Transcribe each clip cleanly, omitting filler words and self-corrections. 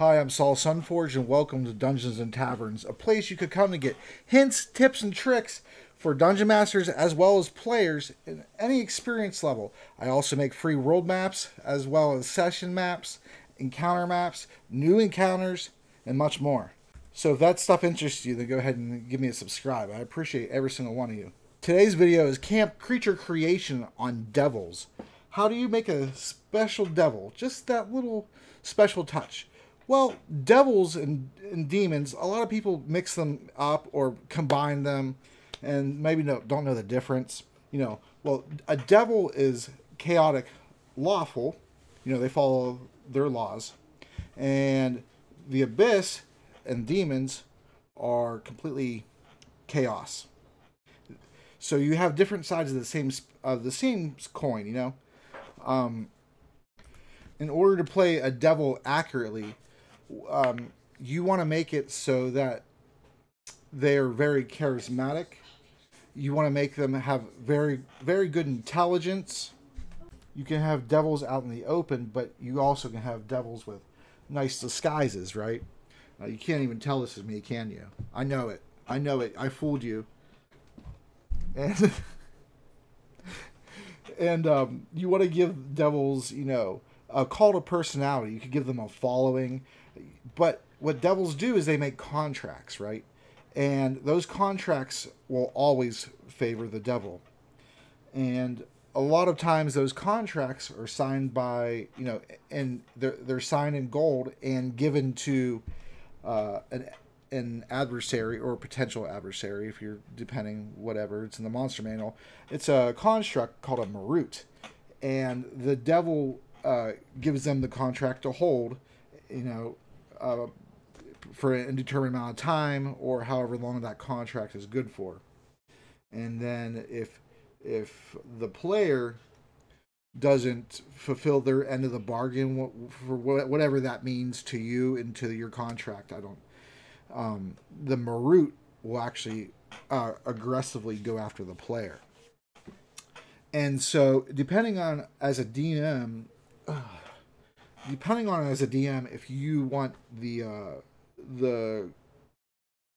Hi, I'm Saul Sunforge, and welcome to Dungeons and Taverns, a place you could come to get hints, tips, and tricks for dungeon masters as well as players in any experience level. I also make free world maps as well as session maps, encounter maps, new encounters, and much more. So if that stuff interests you, then go ahead and give me a subscribe. I appreciate every single one of you. Today's video is Camp Creature Creation on Devils. How do you make a special devil? Just that little special touch. Well, devils and demons, a lot of people mix them up or combine them and maybe don't know the difference. Well, a devil is chaotic lawful. They follow their laws. And the abyss and demons are completely chaos. So you have different sides of the same coin, In order to play a devil accurately, you want to make it so that they're very charismatic. You want to make them have very, very good intelligence. You can have devils out in the open, but you also can have devils with nice disguises, right? You can't even tell this is me, can you? I know it. I know it. I fooled you. And you want to give devils, a call to personality. You could give them a following. But what devils do is they make contracts, right? And those contracts will always favor the devil. And a lot of times those contracts are signed by, and they're signed in gold and given to an adversary or a potential adversary, if you're depending, whatever, it's in the monster manual. It's a construct called a Marut. And the devil gives them the contract to hold, for an indeterminate amount of time or however long that contract is good for. And then if the player doesn't fulfill their end of the bargain for whatever that means to you and to your contract, the Marut will actually aggressively go after the player. And so depending on as a DM, if you want the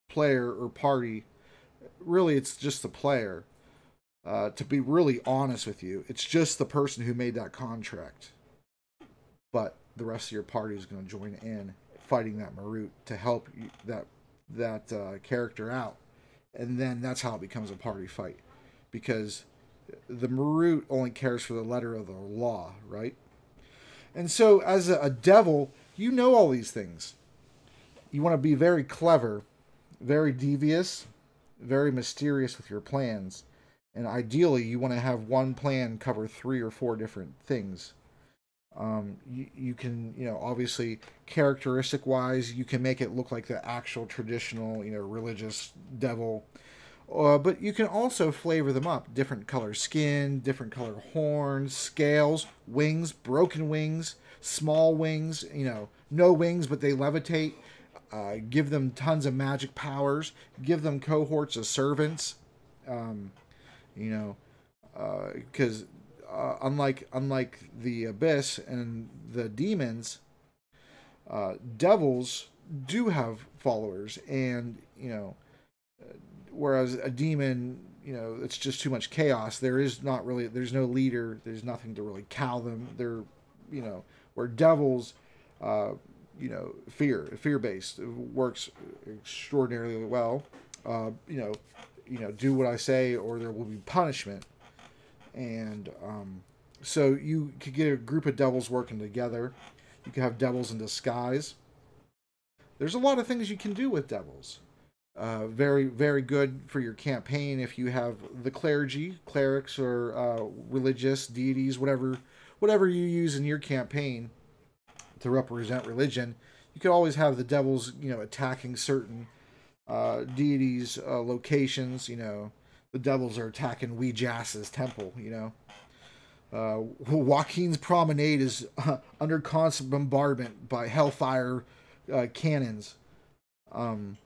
player or party, really it's just the player, to be really honest with you, it's just the person who made that contract. But the rest of your party is going to join in fighting that Marut to help you, that character out. And then that's how it becomes a party fight. Because the Marut only cares for the letter of the law, right? And so as a devil, you know all these things. You want to be very clever, very devious, very mysterious with your plans. And ideally, you want to have one plan cover 3 or 4 different things. You can, obviously, characteristic-wise, you can make it look like the actual traditional, religious devil. But you can also flavor them up. Different color skin, different color horns, scales, wings, broken wings, small wings, no wings, but they levitate. Give them tons of magic powers. Give them cohorts of servants. Because unlike the abyss and the demons, devils do have followers, and whereas a demon, it's just too much chaos. There's no leader. There's nothing to really cow them. They're, where devils, fear-based. It works extraordinarily well. Do what I say or there will be punishment. And so you could get a group of devils working together. You could have devils in disguise. There's a lot of things you can do with devils. Very, very good for your campaign if you have the clerics, or religious deities, whatever you use in your campaign to represent religion. You could always have the devils, attacking certain deities, locations. The devils are attacking Wee Jass's temple. Joaquin's promenade is under constant bombardment by hellfire cannons. And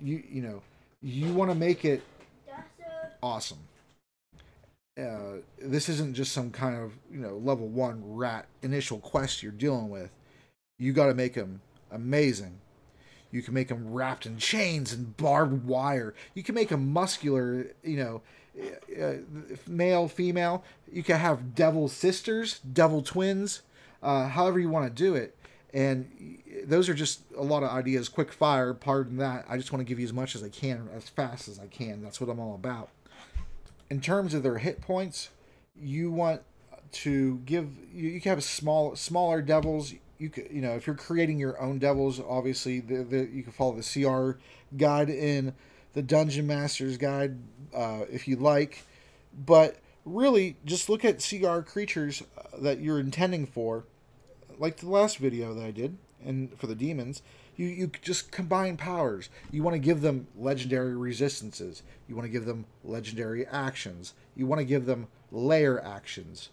you want to make it awesome. This isn't just some kind of level 1 rat initial quest you're dealing with. You got to make them Amazing. You can make them wrapped in chains and barbed wire. You can make them muscular, male, female. You can have devil sisters, devil twins, however you want to do it. And those are just a lot of ideas, quick fire. Pardon that. I just want to give you as much as I can, as fast as I can. That's what I'm all about. In terms of their hit points, you want to give. You can have smaller devils. You could, if you're creating your own devils, obviously you can follow the CR guide in the Dungeon Master's Guide if you like. But really, just look at CR creatures that you're intending for. Like the last video that I did, and for the demons, you just combine powers. You want to give them legendary resistances. You want to give them legendary actions. You want to give them layer actions.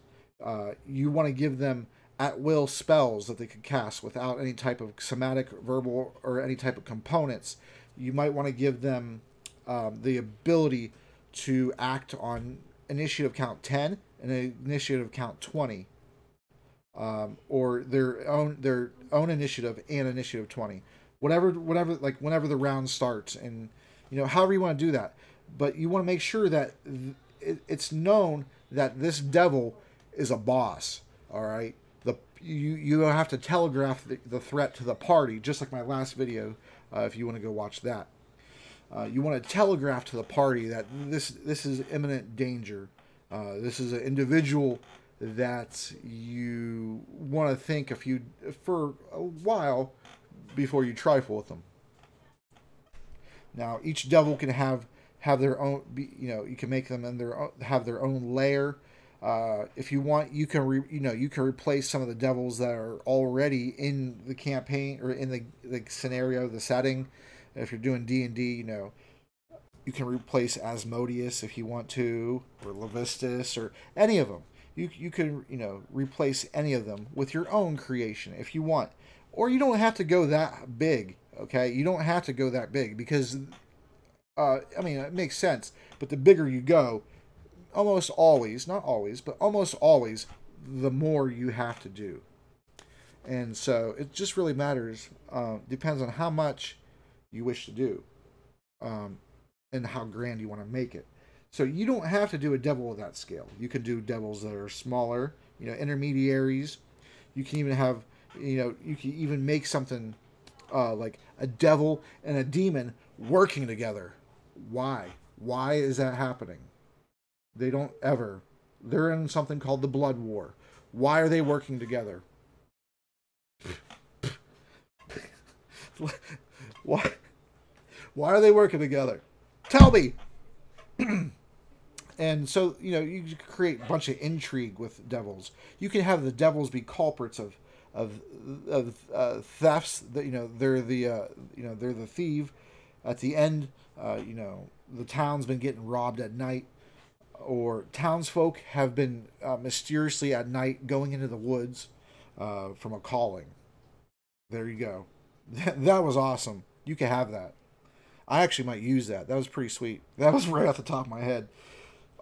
You want to give them at-will spells that they could cast without any type of somatic, verbal, or any type of components. You might want to give them the ability to act on initiative count 10 and initiative count 20. Or their own initiative and initiative 20, whatever like whenever the round starts, and however you want to do that. But you want to make sure that it's known that this devil is a boss. All right, you have to telegraph the threat to the party, just like my last video. If you want to go watch that, you want to telegraph to the party that this is imminent danger. This is an individual that you want to think for a while before you trifle with them. Now, each devil can have their own. You can make them have their own lair. If you want, you can replace some of the devils that are already in the campaign or in the scenario, the setting. If you're doing D&D, you can replace Asmodeus if you want to, or Levistus, or any of them. You can replace any of them with your own creation if you want, or you don't have to go that big. Okay, you don't have to go that big because it makes sense. But the bigger you go, almost always, not always, but almost always, the more you have to do. And so it just really matters. Depends on how much you wish to do, and how grand you want to make it. So you don't have to do a devil of that scale. You can do devils that are smaller, intermediaries. You can even have, you can even make something like a devil and a demon working together. Why? Why is that happening? They don't ever. They're in something called the Blood War. Why are they working together? Why are they working together? Tell me! And so, you can create a bunch of intrigue with devils. You can have the devils be culprits of thefts. That they're the thief. At the end, the town's been getting robbed at night, or townsfolk have been mysteriously at night going into the woods from a calling. There you go. That was awesome. You can have that. I actually might use that. That was pretty sweet. That was right off the top of my head.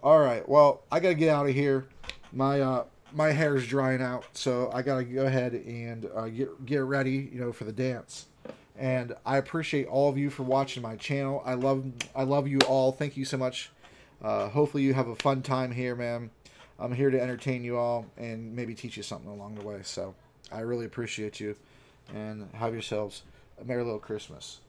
All right, well, I gotta get out of here. My hair's drying out, so I gotta go ahead and get ready, for the dance. And I appreciate all of you for watching my channel. I love you all. Thank you so much. Hopefully you have a fun time here, man. I'm here to entertain you all and maybe teach you something along the way. So I really appreciate you, and have yourselves a merry little Christmas.